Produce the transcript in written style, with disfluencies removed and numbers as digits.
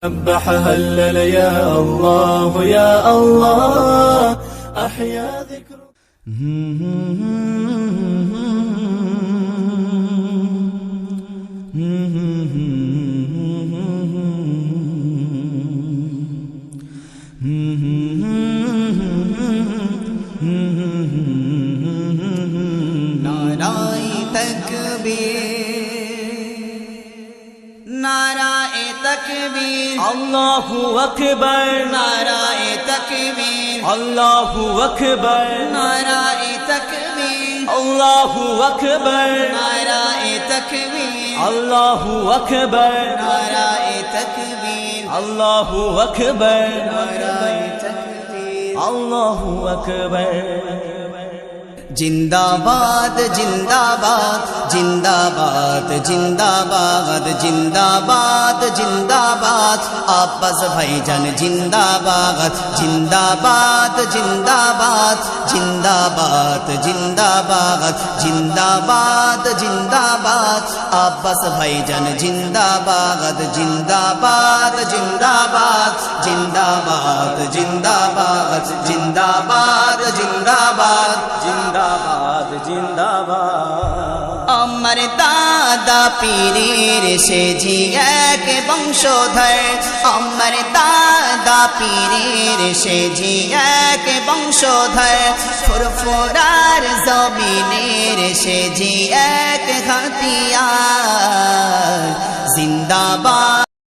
سبح هلل يا الله يا الله أحيا ذكر नाराए तकबीर अल्लाहु अकबर नाराए तकबीर अल्लाहु अकबर नाराए तकबीर अल्लाहु अकबर नाराए तकबीर अल्लाहु अकबर नाराए तकबीर अल्लाहु अकबर नाराए तकबीर अल्लाहु अकबर जिंदाबाद जिंदाबाद जिंदाबाद जिंदाबाद जिंदाबाद जिंदाबाद अब्बास भाईजान जिंदाबाद जिंदाबाद जिंदाबाद जिंदाबाद जिंदाबाद जिंदाबाद जिंदाबाद अब्बास भाईजान जिंदाबाद जिंदाबाद जिंदाबाद जिंदाबाद जिंदाबाद जिंदाबाद जिंदाबाद जिंदाबाद जिंदाबाद আমার দাদা পীরের সে জি এক বংশধর আমার দাদা পীরের সে জি এক বংশধর ফুরফুরার জমিনের সে জি এক হাতিয়ার জিন্দাবাদ